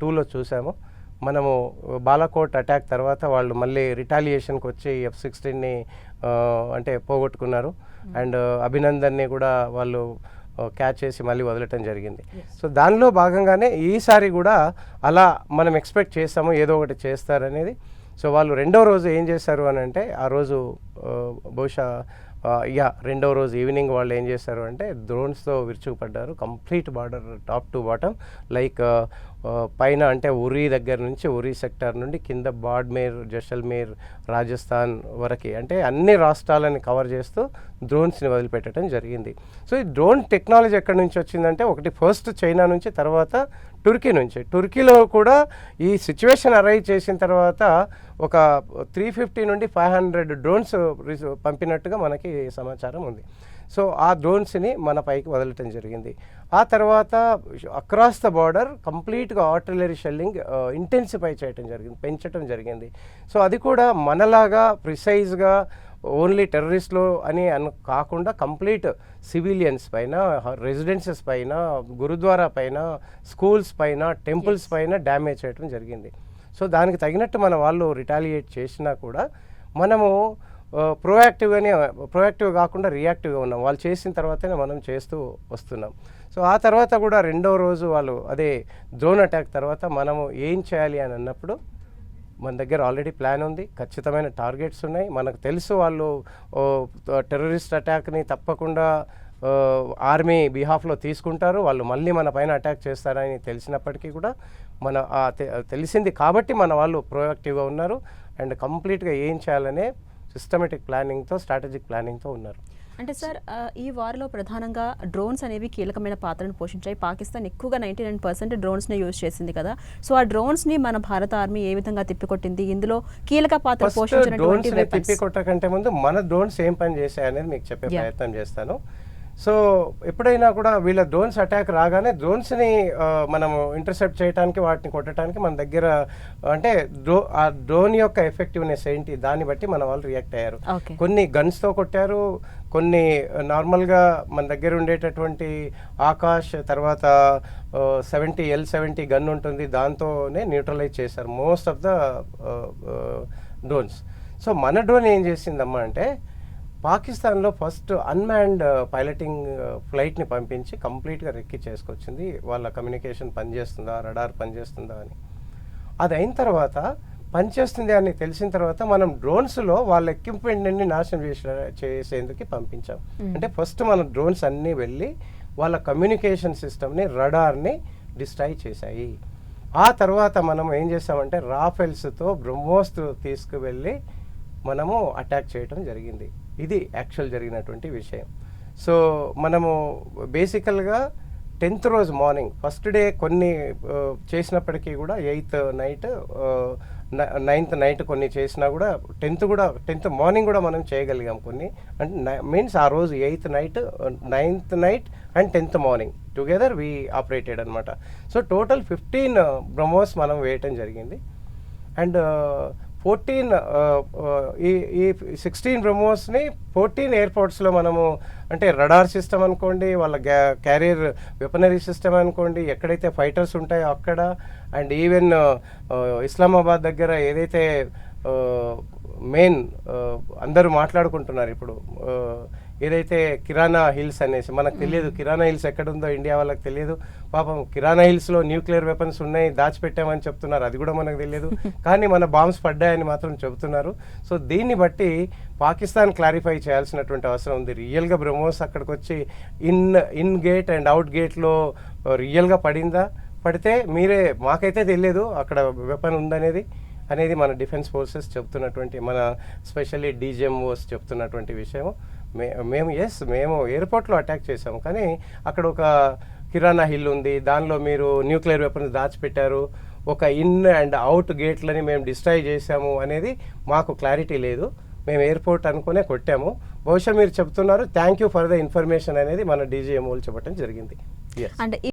2లో చూసాము. మనము బాలాకోట్ అటాక్ తర్వాత వాళ్ళు మళ్ళీ రిటాలియేషన్కి వచ్చి F-16ని అంటే పోగొట్టుకున్నారు. అండ్ అభినందన్ని కూడా వాళ్ళు క్యాచ్ చేసి మళ్ళీ వదలటం జరిగింది. సో దానిలో భాగంగానే ఈసారి కూడా అలా మనం ఎక్స్పెక్ట్ చేస్తాము ఏదో ఒకటి చేస్తారనేది. సో వాళ్ళు రెండో రోజు ఏం చేశారు అని అంటే, ఆ రోజు బహుశా రెండవ రోజు ఈవినింగ్ వాళ్ళు ఏం చేశారు అంటే డ్రోన్స్తో విరుచుకుపడ్డారు. Complete border top to bottom, like పైన అంటే ఉరీ దగ్గర నుంచి, ఉరీ సెక్టార్ నుండి కింద బాడ్మేర్, జైసల్మేర్, రాజస్థాన్ వరకు అంటే అన్ని రాష్ట్రాలని కవర్ చేస్తూ డ్రోన్స్ని వదిలిపెట్టడం జరిగింది. సో ఈ డ్రోన్ టెక్నాలజీ ఎక్కడి నుంచి వచ్చిందంటే, ఒకటి ఫస్ట్ చైనా నుంచి, తర్వాత టర్కీ నుంచి. టర్కీలో కూడా ఈ సిచ్యువేషన్ అరైవ్ చేసిన తర్వాత ఒక 350 నుండి 500 డ్రోన్స్ పంపినట్టుగా మనకి సమాచారం ఉంది. సో ఆ డ్రోన్స్ని మన పైకి వదలటం జరిగింది. ఆ తర్వాత అక్రాస్ ద బార్డర్ కంప్లీట్గా ఆర్టిలరీ షెల్లింగ్ ఇంటెన్సిఫై చేయటం జరిగింది, పెంచడం జరిగింది. సో అది కూడా మనలాగా ప్రిసైజ్గా ఓన్లీ టెర్రరిస్టులు అని కాకుండా కంప్లీట్ సివిలియన్స్ పైన, రెసిడెన్సెస్ పైన, గురుద్వారా పైన, స్కూల్స్ పైన, టెంపుల్స్ పైన డ్యామేజ్ చేయడం జరిగింది. సో దానికి తగినట్టు మన వాళ్ళు రిటాలియేట్ చేసినా కూడా మనము ప్రొయాక్టివ్ కాకుండా రియాక్టివ్గా ఉన్నాం. వాళ్ళు చేసిన తర్వాతనే మనం చేస్తూ వస్తున్నాం. సో ఆ తర్వాత కూడా రెండో రోజు వాళ్ళు అదే డ్రోన్ అటాక్ తర్వాత మనము ఏం చేయాలి అని అన్నప్పుడు మన దగ్గర ఆల్రెడీ ప్లాన్ ఉంది, ఖచ్చితమైన టార్గెట్స్ ఉన్నాయి. మనకు తెలుసు వాళ్ళు టెర్రరిస్ట్ అటాక్ని తప్పకుండా ఆర్మీ బిహాఫ్లో తీసుకుంటారు, వాళ్ళు మళ్ళీ మన పైన అటాక్ చేస్తారని తెలిసినప్పటికీ కూడా తెలిసింది కాబట్టి మన వాళ్ళు ప్రొయాక్టివ్గా ఉన్నారు. అండ్ కంప్లీట్గా ఏం చేయాలనే సిస్టమేటిక్ ప్లానింగ్తో, స్ట్రాటజిక్ ప్లానింగ్తో ఉన్నారు. అంటే సార్, ఈ వార్లో ప్రధానంగా డ్రోన్స్ అనేవి కీలకమైన పాత్రను పోషించాయి. పాకిస్తాన్ ఎక్కువగా 99% డ్రోన్స్ని యూజ్ చేసింది కదా. సో ఆ డ్రోన్స్ని మన భారత ఆర్మీ ఏ విధంగా తిప్పికొట్టింది, ఇందులో కీలక పాత్ర పోషించినటువంటి తిప్పికొట్టకంటే ముందు మన డ్రోన్స్ ఏం పని చేశాయనేది మీకు చెప్పే ప్రయత్నం చేస్తాను. సో ఎప్పుడైనా కూడా వీళ్ళ డ్రోన్స్ అటాక్ రాగానే డ్రోన్స్ని మనము ఇంటర్సెప్ట్ చేయడానికి, వాటిని కొట్టడానికి మన దగ్గర అంటే ఆ డ్రోన్ యొక్క ఎఫెక్టివ్నెస్ ఏంటి దాన్ని బట్టి మన వాళ్ళు రియాక్ట్ అయ్యారు. కొన్ని గన్స్తో కొట్టారు, కొన్ని నార్మల్గా మన దగ్గర ఉండేటటువంటి ఆకాష్, తర్వాత L-70 గన్ ఉంటుంది, దాంతోనే న్యూట్రలైజ్ చేశారు most of the drones. So మన డ్రోన్ ఏం చేసిందమ్మా అంటే, పాకిస్తాన్లో ఫస్ట్ అన్మ్యాన్డ్ పైలటింగ్ ఫ్లైట్ని పంపించి కంప్లీట్గా రెక్కి చేసుకొచ్చింది. వాళ్ళ కమ్యూనికేషన్ పనిచేస్తుందా, రడార్ పనిచేస్తుందా అని. అది అయిన తర్వాత పనిచేస్తుంది అని తెలిసిన తర్వాత మనం డ్రోన్స్లో వాళ్ళ ఎక్విప్మెంట్ని నాశనం చేసేందుకు పంపించాం. అంటే ఫస్ట్ మన డ్రోన్స్ అన్నీ వెళ్ళి వాళ్ళ కమ్యూనికేషన్ సిస్టమ్ని, రడార్ని డిస్ట్రాయ్ చేశాయి. ఆ తర్వాత మనం ఏం చేసామంటే రాఫెల్స్తో బ్రహ్మోస్ తీసుకువెళ్ళి మనము అటాక్ చేయడం జరిగింది. ఇది యాక్చువల్ జరిగినటువంటి విషయం. సో మనము బేసికల్గా 10th రోజు మార్నింగ్, ఫస్ట్ డే కొన్ని చేసినప్పటికీ కూడా 8th నైట్, 9th నైట్ కొన్ని చేసినా కూడా 10th మార్నింగ్ కూడా మనం చేయగలిగాం కొన్ని. అంటే మీన్స్ ఆ రోజు 8th night, 9th night and 10th morning together we operated అనమాట. సో టోటల్ 15 బ్రహ్మోస్ మనం వేయటం జరిగింది. అండ్ 16 బ్రహ్మోస్ని 14 ఎయిర్పోర్ట్స్లో మనము, అంటే రడార్ సిస్టమ్ అనుకోండి, వాళ్ళ క్యారియర్ వెపనరీ సిస్టమ్ అనుకోండి, ఎక్కడైతే ఫైటర్స్ ఉంటాయో అక్కడ, అండ్ ఈవెన్ ఇస్లామాబాద్ దగ్గర ఏదైతే మెయిన్ అందరూ మాట్లాడుకుంటున్నారు ఇప్పుడు, ఏదైతే కిరాణా హిల్స్ అనేసి, మనకు తెలియదు కిరాణా హిల్స్ ఎక్కడుందో, ఇండియా వాళ్ళకి తెలియదు. పాపం కిరాణా హిల్స్లో న్యూక్లియర్ వెపన్స్ ఉన్నాయి, దాచిపెట్టామని చెప్తున్నారు, అది కూడా మనకు తెలియదు. కానీ మన బాంబ్స్ పడ్డాయని మాత్రం చెబుతున్నారు. సో దీన్ని బట్టి పాకిస్తాన్ క్లారిఫై చేయాల్సినటువంటి అవసరం ఉంది. రియల్గా బ్రహ్మోస్ అక్కడికి వచ్చి ఇన్ గేట్ అండ్ అవుట్ గేట్లో రియల్గా పడిందా, పడితే మీరే, మాకైతే తెలియదు అక్కడ వెపన్ ఉందనేది మన డిఫెన్స్ ఫోర్సెస్ చెప్తున్నటువంటి, మన స్పెషల్లీ DGMOs చెప్తున్నటువంటి విషయం. మేము ఎయిర్పోర్ట్లో అటాక్ చేసాము, కానీ అక్కడ ఒక కిరాణా హిల్ ఉంది, దానిలో మీరు న్యూక్లియర్ వెపన్స్ దాచిపెట్టారు, ఒక ఇన్ అండ్ అవుట్ గేట్లని మేము డిస్ట్రాయ్ చేసాము అనేది మాకు క్లారిటీ లేదు. మేము ఎయిర్పోర్ట్ అనుకునే కొట్టాము. బహుశా మీరు చెప్తున్నారు, thank you for the information అనేది మన DGMOలు చెప్పడం జరిగింది.